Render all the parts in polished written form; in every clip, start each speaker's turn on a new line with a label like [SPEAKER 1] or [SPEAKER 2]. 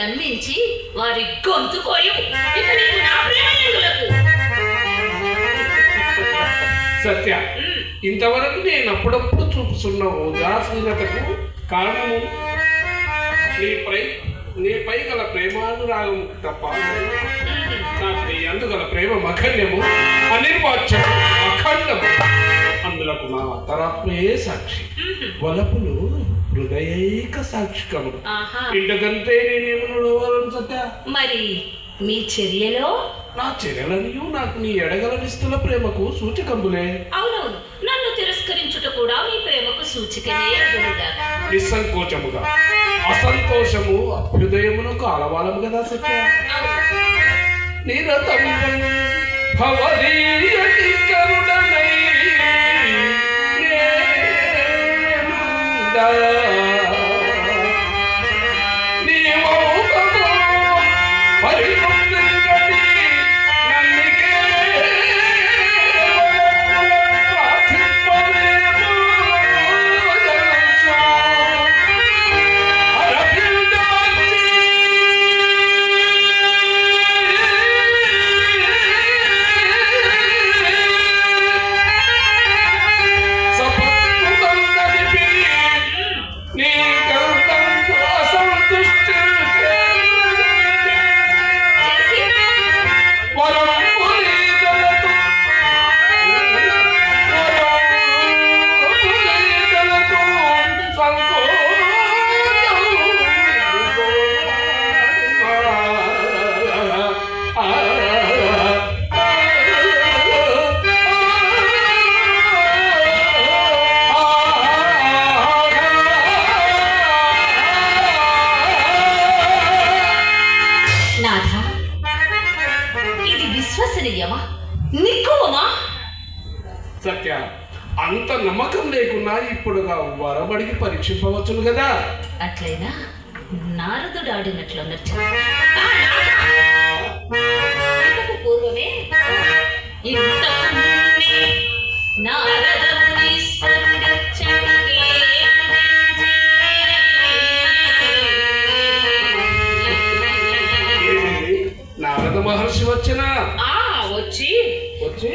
[SPEAKER 1] నమ్మించి వారి గొంతు కోయం. ఇక నీకు నా ప్రేమ ఎందులకు?
[SPEAKER 2] సత్య, ఇంతవరకు నేను అప్పుడప్పుడు చూపుతున్న ఉదాసీనతకు కారణము నీపై గల ప్రేమానురాగం తప్ప నాకు నీ అందుగల ప్రేమ మఖన్యము అనిర్వాచ్యము అఖండము. అందులకు నా అంతరాత్మయే సాక్షి. వలపులు హృదయైక సాక్షికము. ఇంతకంటే నేనేమనుకోవాలను సత్య?
[SPEAKER 1] మరి మీ చర్యలో
[SPEAKER 2] నా చర్యలనియు నాకు నీ ఎడగలనిస్తున్న ప్రేమకు సూచకంబులే.
[SPEAKER 1] అవునవును, నన్ను తిరస్కరించుట కూడా మీ ప్రేమకు సూచికనే అగునుగా.
[SPEAKER 2] నిస్సంకోచముగా అసంతోషము అభ్యుదయమునకు అలవాలము కదా సత్య. నిరతం భవదీయతి కరుణనై నేనుండా నీవౌకమో పరిపృప్తింగని నన్నికే ప్రార్థింపలేము జనచో అరవిందాచి సపత్తుకందనిపి నీ కరుణంతో అసంతుష్టి సత్య, అంత నమ్మకం లేకున్నా ఇప్పుడుగా వరబడికి పరీక్షింపవచ్చును కదా.
[SPEAKER 1] అట్లయినా నారదుడు ఆడినట్లు పూర్వమే
[SPEAKER 2] నారద మహర్షి వచ్చినా
[SPEAKER 1] వచ్చి
[SPEAKER 2] వచ్చి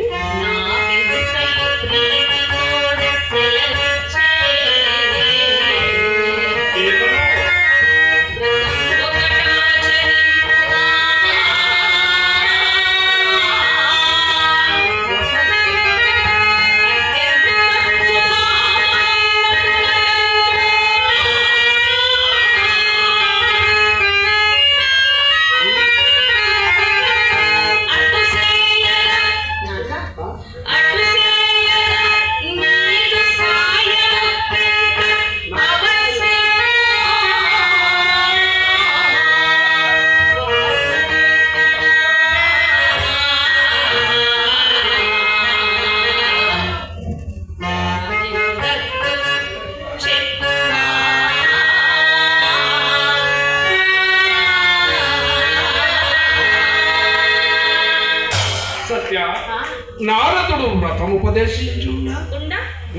[SPEAKER 2] నారదుడు వ్రతం ఉపదేశించున్నా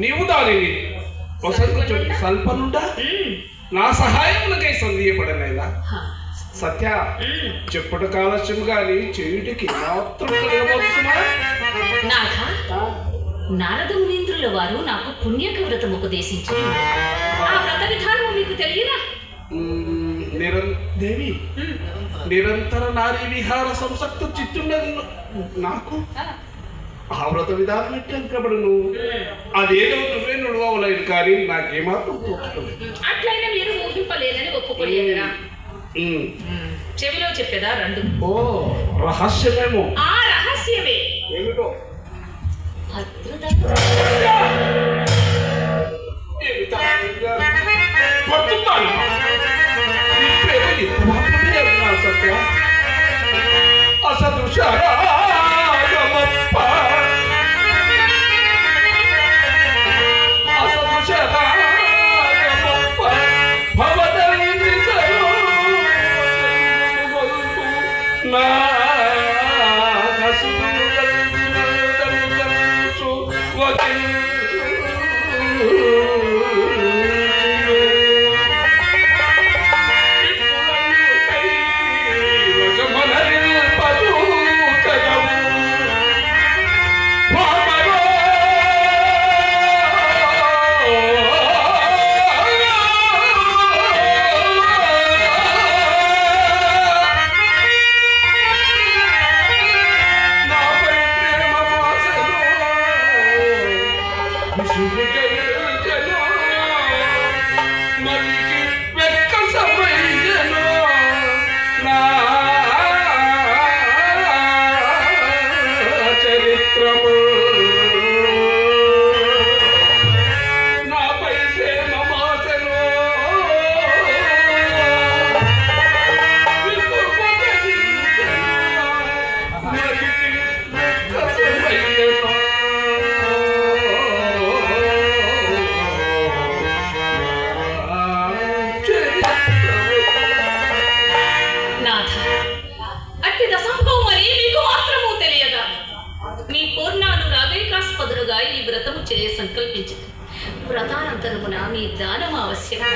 [SPEAKER 2] నీవు దానిని స్వల్పనుండా నా సహాయమునకై సందేహపడలేదా? సత్య, చెప్పుట కాలస్యం గాని చేయుటికి మాత్రం కలిగబోతున్నా.
[SPEAKER 1] నారద మునీంద్రుల వారు నాకు పుణ్యక వ్రతం ఉపదేశించారు. ఆ వ్రత విధానం మీకు తెలియదా?
[SPEAKER 2] దేవి, నిరంతర నారీ విహార సంసక్త చిత్తున్నది నాకు. ఆ వ్రత విధానం ఎట్లెక్కబడును? అదేదో నువ్వే నుడవలేదు కానీ నాకేమాత్రం తోచుకోలేదు.
[SPEAKER 1] అట్లయినా మీరు ఊహింపలేదని ఒప్పుకోలేదురా. చెవిలో చెప్పేదా రెండు?
[SPEAKER 2] ఓ రహస్యమేమో.
[SPEAKER 1] ఆ రహస్యమే
[SPEAKER 2] ఏమిటో?
[SPEAKER 1] వ్రతము చేయ సంకల్పించింది. వ్రతానంతరమున మీ దానం ఆవశ్యకం.